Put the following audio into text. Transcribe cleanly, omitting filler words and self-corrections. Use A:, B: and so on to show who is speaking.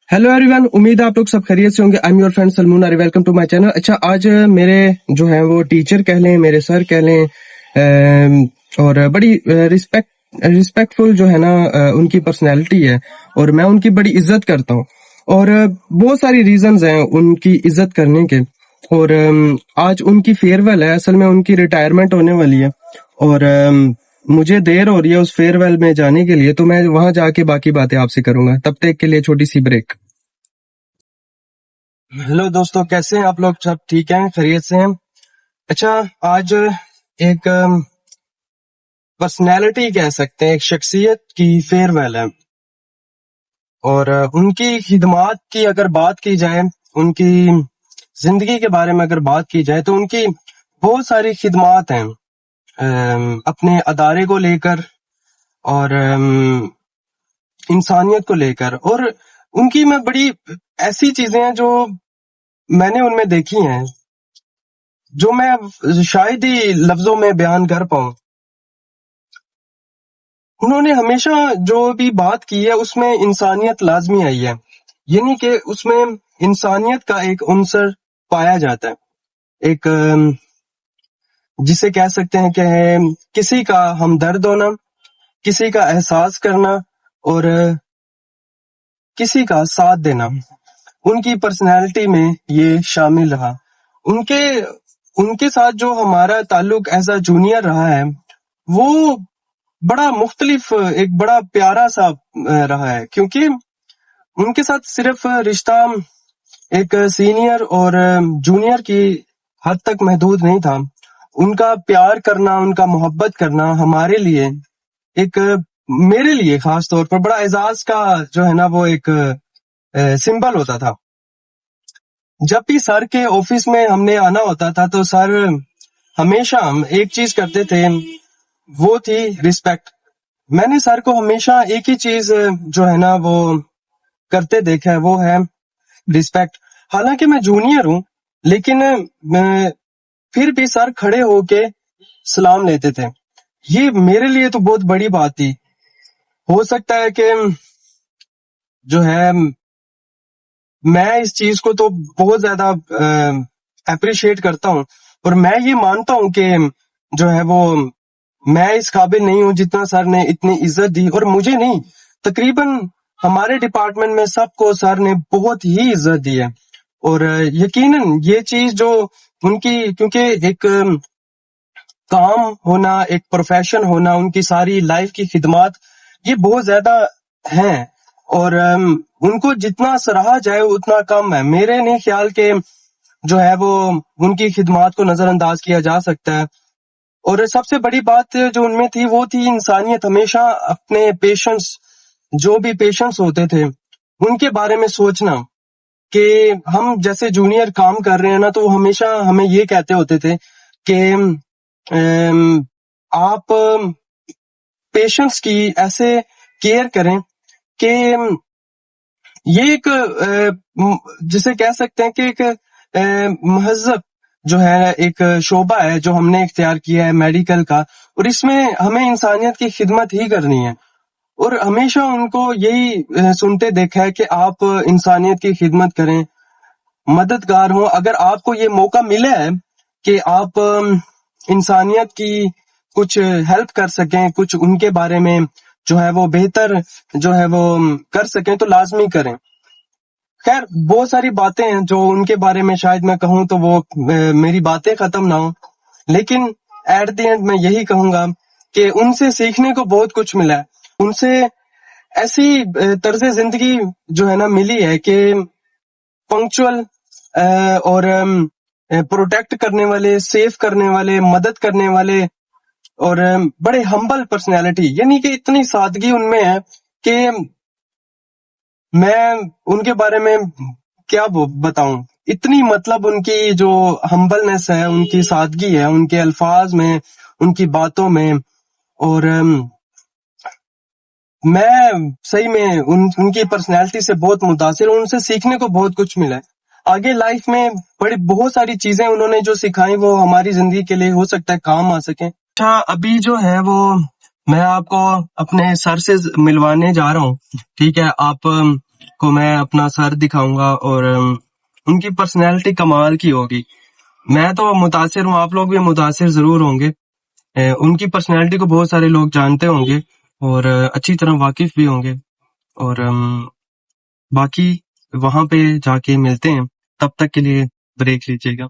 A: Hello everyone, उम्मीद है आप लोग सब खैरियत से होंगे। आई एम योर फ्रेंड सलमून आरी, वेलकम टू माय चैनल। अच्छा, आज मेरे जो है वो टीचर कह लें, मेरे सर कह लें, और बड़ी रिस्पेक्टफुल जो है ना उनकी पर्सनैलिटी है और मैं उनकी बड़ी इज्जत करता हूँ। और बहुत सारी रीजंस हैं उनकी इज्जत करने के। और आज उनकी फेयरवेल है, असल में उनकी रिटायरमेंट होने वाली है और मुझे देर हो रही है उस फेयरवेल में जाने के लिए, तो मैं वहां जाके बाकी बातें आपसे करूंगा। तब तक के लिए छोटी सी ब्रेक। हेलो दोस्तों, कैसे हैं आप लोग? सब ठीक हैं, खैरियत से हैं? अच्छा, आज एक पर्सनैलिटी कह सकते हैं, एक शख्सियत की फेयरवेल है और उनकी खिदमात की अगर बात की जाए, उनकी जिंदगी के बारे में अगर बात की जाए तो उनकी बहुत सारी खिदमात हैं अपने अदारे को लेकर और इंसानियत को लेकर। और उनकी मैं बड़ी ऐसी चीजें हैं जो मैंने उनमें देखी हैं जो मैं शायद ही लफ्जों में बयान कर पाऊं। उन्होंने हमेशा जो भी बात की है उसमें इंसानियत लाजमी आई है, यानी कि उसमें इंसानियत का एक उन्सर पाया जाता है। एक जिसे कह सकते हैं कि किसी का हमदर्द होना, किसी का एहसास करना और किसी का साथ देना। उनकी पर्सनैलिटी में ये शामिल रहा। उनके उनके साथ जो हमारा ताल्लुक एज अ जूनियर रहा है वो बड़ा मुख्तलिफ, एक बड़ा प्यारा सा रहा है, क्योंकि उनके साथ सिर्फ रिश्ता एक सीनियर और जूनियर की हद तक महदूद नहीं था। उनका प्यार करना, उनका मोहब्बत करना हमारे लिए एक, मेरे लिए खास तौर पर बड़ा एजाज का जो है ना वो एक सिंबल होता था। जब भी सर के ऑफिस में हमने आना होता था तो सर हमेशा एक चीज करते थे, वो थी रिस्पेक्ट। मैंने सर को हमेशा एक ही चीज जो है ना वो करते देखा है, वो है रिस्पेक्ट। हालांकि मैं जूनियर हूँ लेकिन फिर भी सर खड़े होके सलाम लेते थे। ये मेरे लिए तो बहुत बड़ी बात थी। हो सकता है कि जो है मैं इस चीज को तो बहुत ज्यादा अप्रिशिएट करता हूँ और मैं ये मानता हूँ कि जो है वो मैं इस काबिल नहीं हूँ जितना सर ने इतनी इज्जत दी। और मुझे नहीं, तकरीबन हमारे डिपार्टमेंट में सबको सर ने बहुत ही इज्जत दी है। और यकीनन ये चीज जो उनकी, क्योंकि एक काम होना, एक प्रोफेशन होना, उनकी सारी लाइफ की खिदमत ये बहुत ज्यादा हैं और उनको जितना सराहा जाए उतना कम है। मेरे नहीं ख्याल के जो है वो उनकी खिदमत को नजरअंदाज किया जा सकता है। और सबसे बड़ी बात जो उनमें थी वो थी इंसानियत। हमेशा अपने पेशेंट्स, जो भी पेशेंट्स होते थे उनके बारे में सोचना कि हम जैसे जूनियर काम कर रहे हैं ना, तो वो हमेशा हमें ये कहते होते थे कि आप पेशेंट्स की ऐसे केयर करें कि ये एक जिसे कह सकते हैं कि एक महज़ब जो है, एक शोबा है जो हमने इख्तियार किया है मेडिकल का, और इसमें हमें इंसानियत की खिदमत ही करनी है। और हमेशा उनको यही सुनते देखा है कि आप इंसानियत की खिदमत करें, मददगार हो। अगर आपको ये मौका मिला है कि आप इंसानियत की कुछ हेल्प कर सकें, कुछ उनके बारे में जो है वो बेहतर जो है वो कर सकें, तो लाजमी करें। खैर, बहुत सारी बातें हैं जो उनके बारे में शायद मैं कहूँ तो वो मेरी बातें खत्म ना हो, लेकिन एट द एंड मैं यही कहूंगा कि उनसे सीखने को बहुत कुछ मिला है। उनसे ऐसी तर्ज जिंदगी जो है ना मिली है कि पंक्चुअल और प्रोटेक्ट करने वाले, सेफ करने वाले, मदद करने वाले और बड़े हम्बल पर्सनैलिटी, यानी कि इतनी सादगी उनमें है कि मैं उनके बारे में क्या बताऊं। इतनी मतलब उनकी जो हम्बलनेस है, उनकी सादगी है, उनके अल्फाज में, उनकी बातों में। और मैं सही में उनकी पर्सनैलिटी से बहुत मुतासिर हूँ, उनसे सीखने को बहुत कुछ मिला है। आगे लाइफ में बड़ी बहुत सारी चीजें उन्होंने जो सिखाई वो हमारी जिंदगी के लिए हो सकता है काम आ सके। अच्छा, अभी जो है वो मैं आपको अपने सर से मिलवाने जा रहा हूँ, ठीक है? आप کو میں اپنا سر دکھاؤں گا اور ان کی پرسنالٹی کمال کی ہوگی. میں تو متاثر ہوں، آپ لوگ بھی متاثر ضرور ہوں گے. ان کی پرسنالٹی کو بہت سارے لوگ جانتے ہوں گے اور اچھی طرح واقف بھی ہوں گے. اور باقی وہاں پہ جا کے ملتے ہیں، تب تک کے لیے بریک لیجیے گا.